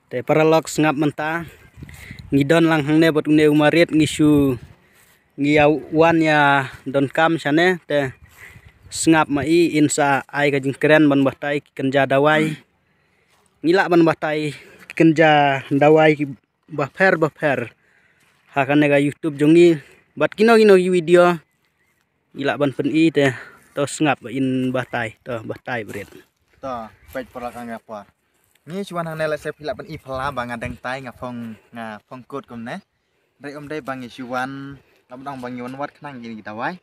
Te paralog ngap menta ngidon lang hangne bot une umarit ngisu ngiawan ya don kam chane te ngap mai insa ai ka jingkren ban batai kenja dawai ngila ban batai kenja dawai bafer hakane ga YouTube jongi bat kino video ngila ban pen I te to ngap in batai to batai bret to pej perlakang apa ni chuan hang nela se phila ban I phla bang adeng tai nga phong kot kom ne dai dai bang I chuan lam dang bang yon wat knang gi dawai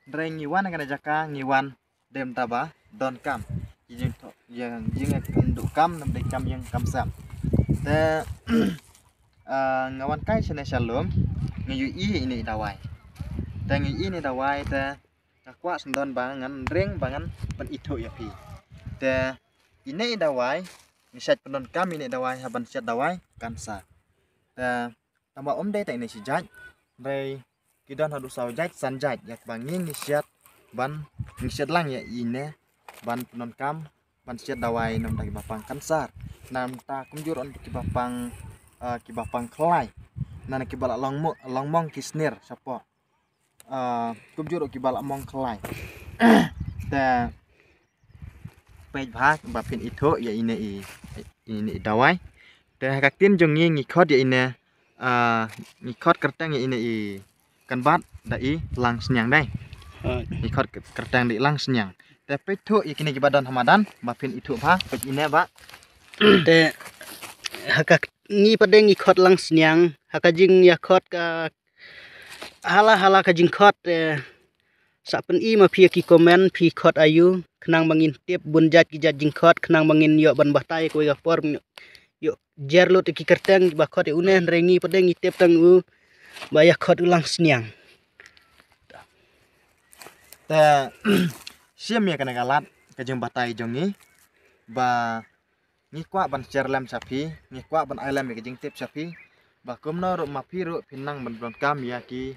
dai ngiwan kana jaka ngiwan dem taba don kam jing to yang jing du kam nam dai kam yang kam sam te ngawan kai sene shalom ngayu I ini dawai te ngi ini dawai te kwa sendon bangan reng bangan ban itho ya pi te ini dawai misat penon kami ini dawai haban siat dawai kansa te tamba om dai ta ini sijat dai kidan hadu saw jat sanjat yak banging siat ban siat lang ya ine ban penon kam ban siat dawai nam dagi bapang kansar nam ta kumjur on ki bapang kelai nana ki bala long mong kisnir sapo kumjur ki bala mong kelai te pej bhak bapin itho ya ini dawai te kaktin jongi ngikot ya ine ngikot kertang ya ini kan bat dai lang senyang dai ngikot kertang di lang senyang te pej tho ikini ki badan hamadan bapin itho bha pej ine ba te hakak ni padeng ngikot lang senyang hakajing yakot ka hala kajing khot sapen I ma phi ki komen phi khot ayu khnang bangin tip bunjat ki jat jingkhot khnang bangin yo ban batai ko ga por yo jerlo te ki kerteng ba khot unen rengi padeng tip tang u ba ya khot ulang sniang te siam ya kana galat kajing batai jongi ba ngikwa ban cherlem sapi ngikwa ban ailem ke jing tip sapi ba kumno ro mapi ro pinang ban blon kam ya ki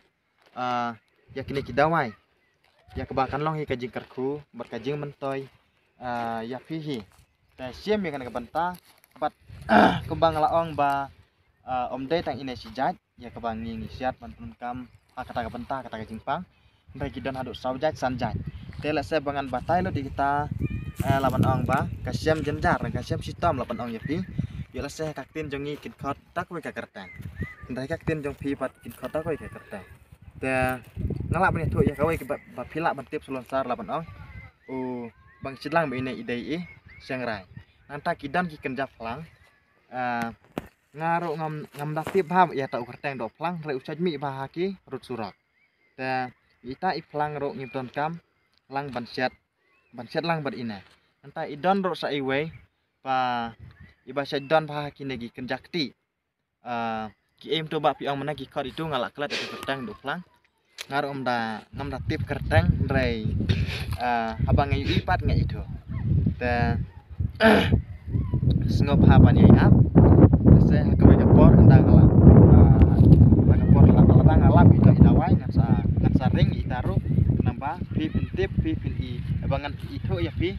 kini ki dawai ya kebakan long hi kajing kerku berkajing mentoy ya pihi te siam ya kana banta bat kembang laong ba om dai tang ine sijat ya kebangi ngisiat ban blon kam kata ka banta kata ka jingpang ndai kidon hadu saujat sanjat te la se bangan batai lo di kita laban ong ba kasiam jenjar kasiam sitom laban ong ya pi yo la se kaktin jongi kin khot tak we ka kertang ndai kaktin jong pi pat kin khot tak we ka kertang te ngalap ni thu ya kawai ke ba phila ban tip selonsar laban ong bang sidlang be ine idei siang rai nanta kidan ki kenja plang ngaro ngam dak tip ha ya ta kertang do plang re usaj mi ba haki rut surak te ita I plang ro ngidon kam lang ban siat lang bar ina anta idon ro sa iwe pa iba sa don pa kinegi kenjakti ki em to ba pi ong mana ki khot itu ngalak klat itu kertang do plang ngaro ngam da tip kertang rei habang ngai ipat ngai itu te sngop ha ban yai ap se hakawe kapor ndang ngalak kapor ladang ngalap itu idawai ngan ring itaru namba pipin tip pipin I bangan itu ya pi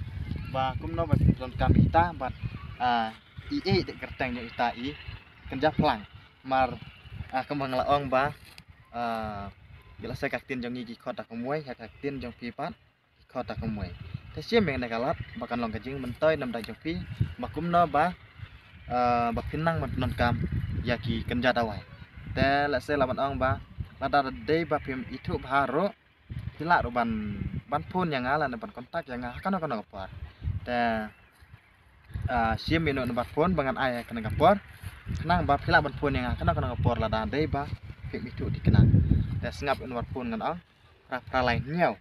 ba kumno ba don kam ita bat de kertang ya ita I kenja plang mar kembang laong ba jelas saya kaktin jongi ki khot akumoi kaktin jong pi pat khot akumoi te siam yang nagalat bakan long kajing mentoy nam da jong pi bakumno ba pinang non kam ya ki kenja dawai te la se laban ong ba lada dei ba pim itu bharo pila ro ban phone yang ala ban kontak yang kana kapar te siam mino ban phone bangan ai kana kapar nang ba pila ban phone yang kana kapar lada dei ba pim itu dikenang te sngap in ban phone ngan ong pra lain nyau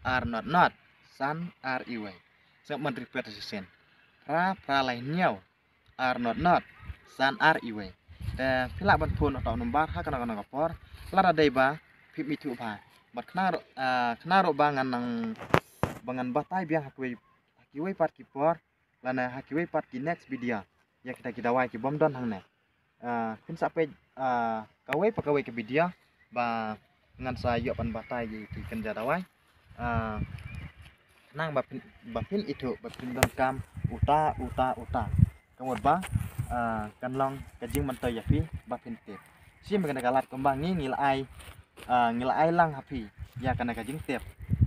are not san are iwe sngap man repetition pra lain nyau are not san are iwe te pila ban phone ta nombar ha kana kapar lada dei ba pim itu ba bat knaro bangan nang bangan batai biang hakiwe part kipor lana hakiwe part ki next video ya kita wai ki bom don hang ne pin sape kawai ke video ba ngan sa yo pan batai ki kenja dawai nang bapin itu bapin don kam uta kamot ba kan long kajing man ya pi ba pin tip sim kan galat kembang ni ngilai lang hapi ya kan kajing tip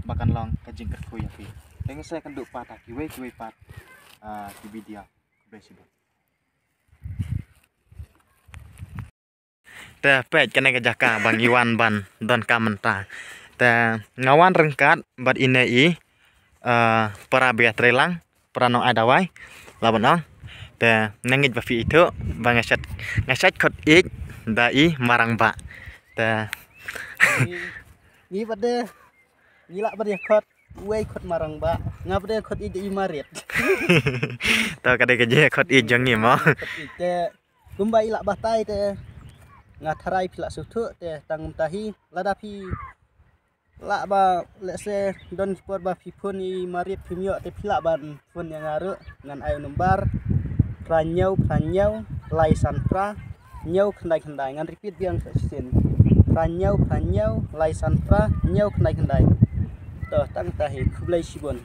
bakan long kajing kerku ya pi tengok saya kan duk patah kiwe pat di video bersih teh pet kan ke jaka bang Iwan ban don kamenta teh ngawan rengkat bat inei para beatrelang para nong adawai laban ong teh nangit bafi itu bang ngasat kot ik dai marang ba teh ni bade ngilak bade khot wei khot marang ba ngap de khot ik i marit tao kadai keje khot ik jang ni mo te kumba ilak batai te ngatarai pilak sutu te tangum tahi ladapi la ba lese don sport ba pipun i marit pimyo te pilak ban pun yang ngaru ngan ayo numbar pranyau lai sanpra nyau kendai ngan repeat biang sin pranyau lai sanpra nyau kendai toh tang tahi kublai sibon